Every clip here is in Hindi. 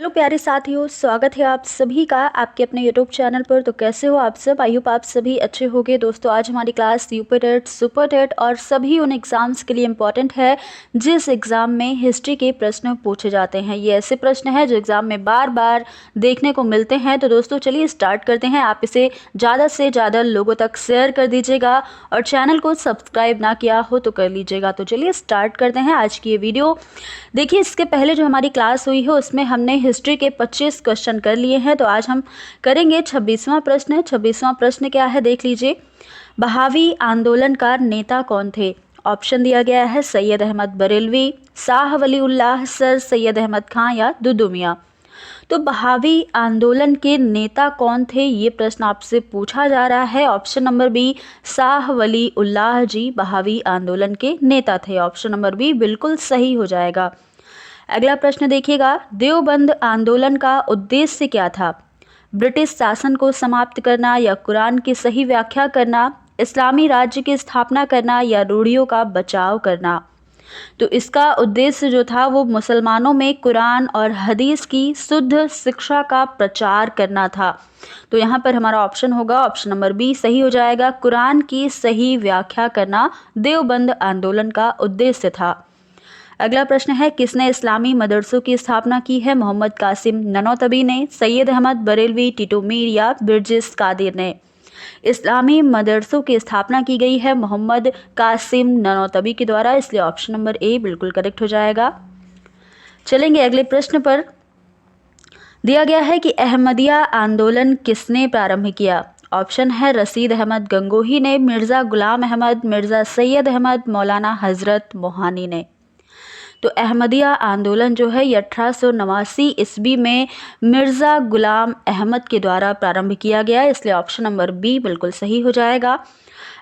हेलो प्यारे साथियों, स्वागत है आप सभी का आपके अपने यूट्यूब चैनल पर। तो कैसे हो आप सब? आई होप आप सभी अच्छे होंगे। दोस्तों, आज हमारी class UP TET, super TET और सभी उन एग्ज़ाम्स के लिए इम्पॉर्टेंट है जिस एग्ज़ाम में हिस्ट्री के प्रश्न पूछे जाते हैं। ये ऐसे प्रश्न हैं जो एग्ज़ाम में बार बार देखने को मिलते हैं। तो दोस्तों चलिए स्टार्ट करते हैं। आप इसे ज़्यादा से ज़्यादा लोगों तक शेयर कर दीजिएगा और चैनल को सब्सक्राइब ना किया हो तो कर लीजिएगा। तो चलिए स्टार्ट करते हैं आज की ये वीडियो। देखिए, इसके पहले जो हमारी क्लास हुई है उसमें हमने हिस्ट्री के 25 क्वेश्चन कर लिए हैं। तो आज हम करेंगे 26वां प्रश्न। 26वां प्रश्न क्या है देख लीजिए। बहावी आंदोलन का नेता कौन थे? ऑप्शन दिया गया है सैयद अहमद बरेलवी, शाह वली उल्लाह, सर सैयद अहमद खां या दुदू मियां। तो बहावी आंदोलन के नेता कौन थे, ये प्रश्न आपसे पूछा जा रहा है। ऑप्शन नंबर बी, शाह वली उल्लाह जी बहावी आंदोलन के नेता थे। ऑप्शन नंबर बी बिल्कुल सही हो जाएगा। अगला प्रश्न देखिएगा। देवबंद आंदोलन का उद्देश्य क्या था? ब्रिटिश शासन को समाप्त करना या कुरान की सही व्याख्या करना, इस्लामी राज्य की स्थापना करना या रूढ़ियों का बचाव करना। तो इसका उद्देश्य जो था वो मुसलमानों में कुरान और हदीस की शुद्ध शिक्षा का प्रचार करना था। तो यहाँ पर हमारा ऑप्शन होगा ऑप्शन नंबर बी सही हो जाएगा। कुरान की सही व्याख्या करना देवबंद आंदोलन का उद्देश्य था। अगला प्रश्न है, किसने इस्लामी मदरसों की स्थापना की है? मोहम्मद कासिम ननौतबी ने, सैयद अहमद बरेलवी, टिटू मीर या बिरजिस कादिर ने। इस्लामी मदरसों की स्थापना की गई है मोहम्मद कासिम ननौतबी के द्वारा, इसलिए ऑप्शन नंबर ए बिल्कुल करेक्ट हो जाएगा। चलेंगे अगले प्रश्न पर। दिया गया है कि अहमदिया आंदोलन किसने प्रारंभ किया? ऑप्शन है रशीद अहमद गंगोही ने, मिर्ज़ा गुलाम अहमद, मिर्ज़ा सैयद अहमद, मौलाना हज़रत मोहानी ने। तो अहमदिया आंदोलन जो है ये 1889 ईस्वी में मिर्ज़ा गुलाम अहमद के द्वारा प्रारंभ किया गया, इसलिए ऑप्शन नंबर बी बिल्कुल सही हो जाएगा।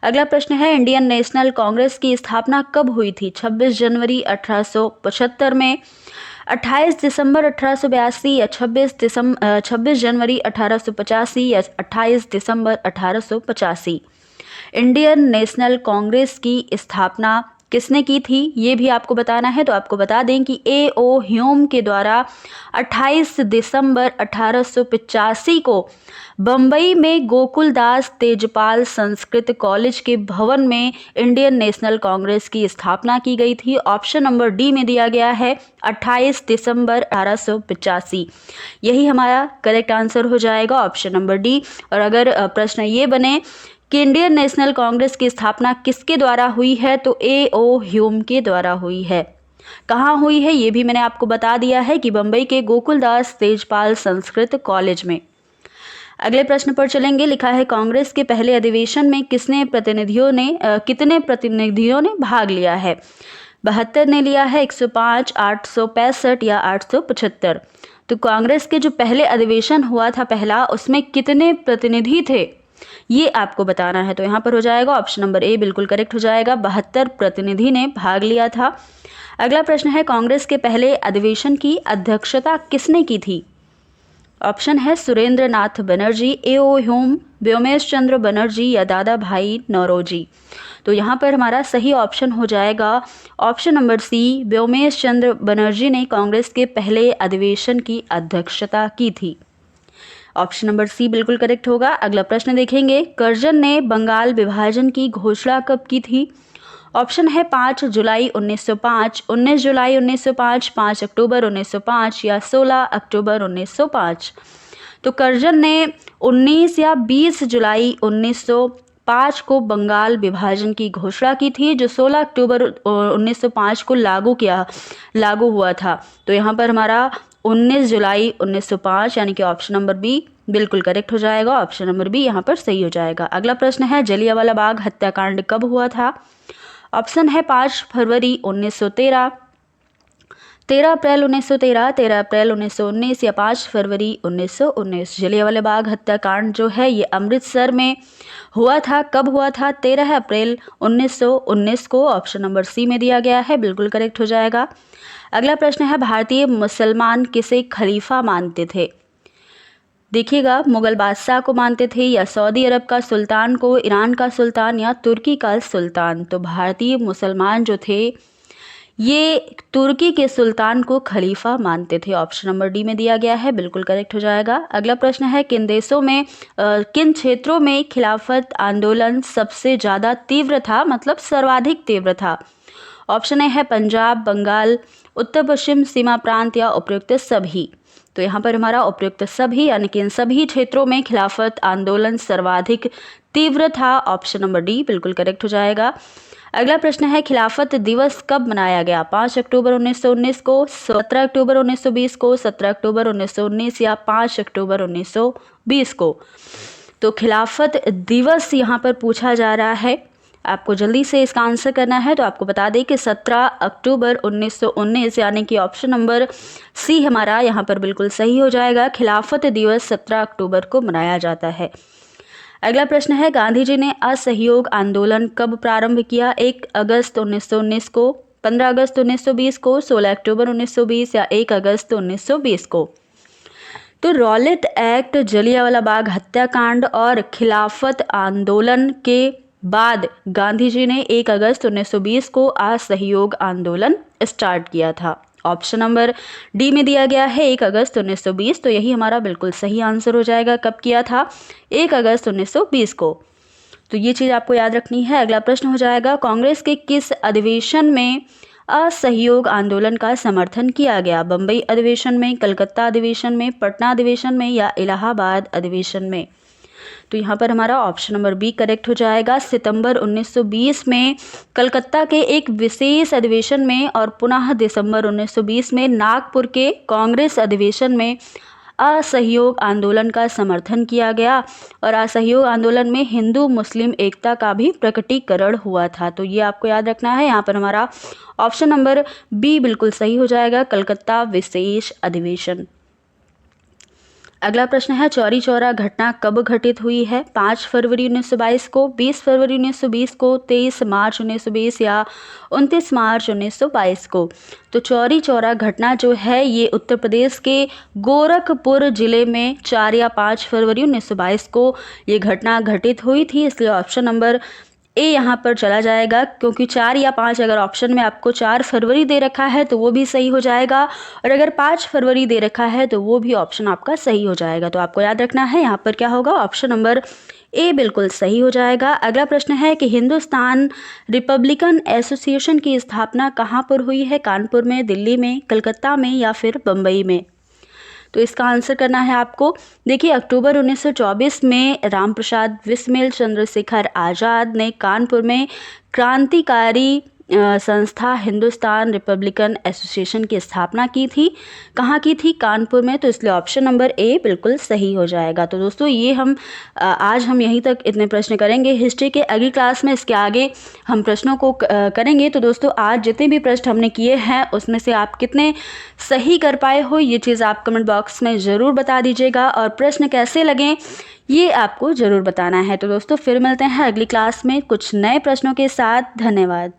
अगला प्रश्न है, इंडियन नेशनल कांग्रेस की स्थापना कब हुई थी? 26 जनवरी 1875 में, 28 दिसंबर 1882 या 26 जनवरी 1885 या 28 दिसंबर 1885। इंडियन नेशनल कांग्रेस की स्थापना किसने की थी ये भी आपको बताना है। तो आपको बता दें कि A.O. ह्यूम के द्वारा 28 दिसंबर 1885 को बम्बई में गोकुलदास तेजपाल संस्कृत कॉलेज के भवन में इंडियन नेशनल कांग्रेस की स्थापना की गई थी। ऑप्शन नंबर डी में दिया गया है 28 दिसंबर 1885। यही हमारा करेक्ट आंसर हो जाएगा, ऑप्शन नंबर डी। और अगर प्रश्न ये बने कि इंडियन नेशनल कांग्रेस की स्थापना किसके द्वारा हुई है, तो A.O. ह्यूम के द्वारा हुई है। कहाँ हुई है ये भी मैंने आपको बता दिया है कि बम्बई के गोकुलदास तेजपाल संस्कृत कॉलेज में। अगले प्रश्न पर चलेंगे। लिखा है, कांग्रेस के पहले अधिवेशन में कितने प्रतिनिधियों ने भाग लिया है? 72 ने लिया है, 105, 865 या 875। तो कांग्रेस के जो पहले अधिवेशन हुआ था पहला, उसमें कितने प्रतिनिधि थे ये आपको बताना है। तो यहाँ पर हो जाएगा ऑप्शन नंबर ए बिल्कुल करेक्ट हो जाएगा। 72 प्रतिनिधि ने भाग लिया था। अगला प्रश्न है, कांग्रेस के पहले अधिवेशन की अध्यक्षता किसने की थी? ऑप्शन है सुरेंद्र नाथ बनर्जी, A.O. ह्यूम, व्योमेश चंद्र बनर्जी या दादा भाई नौरोजी। तो यहाँ पर हमारा सही ऑप्शन हो जाएगा ऑप्शन नंबर सी, व्योमेश चंद्र बनर्जी ने कांग्रेस के पहले अधिवेशन की अध्यक्षता की थी। ऑप्शन नंबर सी बिल्कुल करेक्ट होगा। अगला प्रश्न देखेंगे, कर्जन ने बंगाल विभाजन की घोषणा कब की थी? ऑप्शन है 5 जुलाई 1905, 19 जुलाई 1905, 5 अक्टूबर 1905 या 16 अक्टूबर 1905। तो कर्जन ने 19 या 20 जुलाई 1905 को बंगाल विभाजन की घोषणा की थी, जो 16 अक्टूबर 1905 को लागू हुआ था। तो यहाँ पर हमारा 19 जुलाई 1905 यानी कि ऑप्शन नंबर बी बिल्कुल करेक्ट हो जाएगा। ऑप्शन नंबर बी यहाँ पर सही हो जाएगा। अगला प्रश्न है, जलियांवाला बाग हत्याकांड कब हुआ था? ऑप्शन है 5 फरवरी 1913, 13 अप्रैल 1913, 13 अप्रैल 1919 या 5 फरवरी 1919। जलियांवाला बाग हत्याकांड जो है ये अमृतसर में हुआ था। कब हुआ था? 13 अप्रैल 1919 को। ऑप्शन नंबर सी में दिया गया है, बिल्कुल करेक्ट हो जाएगा। अगला प्रश्न है, भारतीय मुसलमान किसे खलीफा मानते थे? देखिएगा, मुगल बादशाह को मानते थे या सऊदी अरब का सुल्तान को, ईरान का सुल्तान या तुर्की का सुल्तान। तो भारतीय मुसलमान जो थे ये तुर्की के सुल्तान को खलीफा मानते थे। ऑप्शन नंबर डी में दिया गया है, बिल्कुल करेक्ट हो जाएगा। अगला प्रश्न है, किन देशों में किन क्षेत्रों में खिलाफत आंदोलन सबसे ज़्यादा तीव्र था, मतलब सर्वाधिक तीव्र था। ऑप्शन ए है पंजाब, बंगाल, उत्तर पश्चिम सीमा प्रांत या उपयुक्त सभी। तो यहाँ पर हमारा उपयुक्त सभी यानी कि इन सभी क्षेत्रों में खिलाफत आंदोलन सर्वाधिक तीव्र था। ऑप्शन नंबर डी बिल्कुल करेक्ट हो जाएगा। अगला प्रश्न है, खिलाफत दिवस कब मनाया गया? 5 अक्टूबर 1919 को, 17 अक्टूबर 1920 को, 17 अक्टूबर 1919 या 5 अक्टूबर 1920 को। तो खिलाफत दिवस यहाँ पर पूछा जा रहा है, आपको जल्दी से इसका आंसर करना है। तो आपको बता दें कि 17 अक्टूबर 1919 यानी कि ऑप्शन नंबर सी हमारा यहाँ पर बिल्कुल सही हो जाएगा। खिलाफत दिवस 17 अक्टूबर को मनाया जाता है। अगला प्रश्न है, गांधी जी ने असहयोग आंदोलन कब प्रारंभ किया? 1 अगस्त 1919 को, 15 अगस्त 1920 को, 16 अक्टूबर 1920 या 1 अगस्त 1920 को। तो रॉलेट एक्ट, जलियांवाला बाग हत्याकांड और खिलाफत आंदोलन के बाद गांधी जी ने 1 अगस्त 1920 को असहयोग आंदोलन स्टार्ट किया था। ऑप्शन नंबर डी में दिया गया है 1 अगस्त 1920, तो यही हमारा बिल्कुल सही आंसर हो जाएगा। कब किया था? 1 अगस्त 1920 को। तो ये चीज़ आपको याद रखनी है। अगला प्रश्न हो जाएगा, कांग्रेस के किस अधिवेशन में असहयोग आंदोलन का समर्थन किया गया? बम्बई अधिवेशन में, कलकत्ता अधिवेशन में, पटना अधिवेशन में या इलाहाबाद अधिवेशन में। तो यहाँ पर हमारा ऑप्शन नंबर बी करेक्ट हो जाएगा। सितंबर 1920 में कलकत्ता के एक विशेष अधिवेशन में और पुनः दिसंबर 1920 में नागपुर के कांग्रेस अधिवेशन में असहयोग आंदोलन का समर्थन किया गया और असहयोग आंदोलन में हिंदू मुस्लिम एकता का भी प्रकटीकरण हुआ था। तो ये आपको याद रखना है। यहाँ पर हमारा ऑप्शन नंबर बी बिल्कुल सही हो जाएगा, कलकत्ता विशेष अधिवेशन। अगला प्रश्न है, चौरी चौरा घटना कब घटित हुई है? 5 फरवरी 1922 को, 20 फरवरी 1920 को, 23 मार्च 1920 या 29 मार्च 1922 को। तो चौरी चौरा घटना जो है ये उत्तर प्रदेश के गोरखपुर जिले में 4 या 5 फरवरी 1922 को ये घटना घटित हुई थी, इसलिए ऑप्शन नंबर ए यहाँ पर चला जाएगा, क्योंकि 4 या 5 अगर ऑप्शन में आपको 4 फरवरी दे रखा है तो वो भी सही हो जाएगा, और अगर 5 फरवरी दे रखा है तो वो भी ऑप्शन आपका सही हो जाएगा। तो आपको याद रखना है यहाँ पर क्या होगा, ऑप्शन नंबर ए बिल्कुल सही हो जाएगा। अगला प्रश्न है कि हिंदुस्तान रिपब्लिकन एसोसिएशन की स्थापना कहाँ पर हुई है? कानपुर में, दिल्ली में, कलकत्ता में या फिर बम्बई में। तो इसका आंसर करना है आपको। देखिए, अक्टूबर 1924 में रामप्रसाद बिस्मिल चंद्रशेखर आज़ाद ने कानपुर में क्रांतिकारी संस्था हिंदुस्तान रिपब्लिकन एसोसिएशन की स्थापना की थी। कहाँ की थी? कानपुर में। तो इसलिए ऑप्शन नंबर ए बिल्कुल सही हो जाएगा। तो दोस्तों ये आज हम यहीं तक इतने प्रश्न करेंगे। हिस्ट्री के अगली क्लास में इसके आगे हम प्रश्नों को करेंगे। तो दोस्तों आज जितने भी प्रश्न हमने किए हैं उसमें से आप कितने सही कर पाए हो ये चीज़ आप कमेंट बॉक्स में ज़रूर बता दीजिएगा, और प्रश्न कैसे लगें ये आपको ज़रूर बताना है। तो दोस्तों फिर मिलते हैं अगली क्लास में कुछ नए प्रश्नों के साथ। धन्यवाद।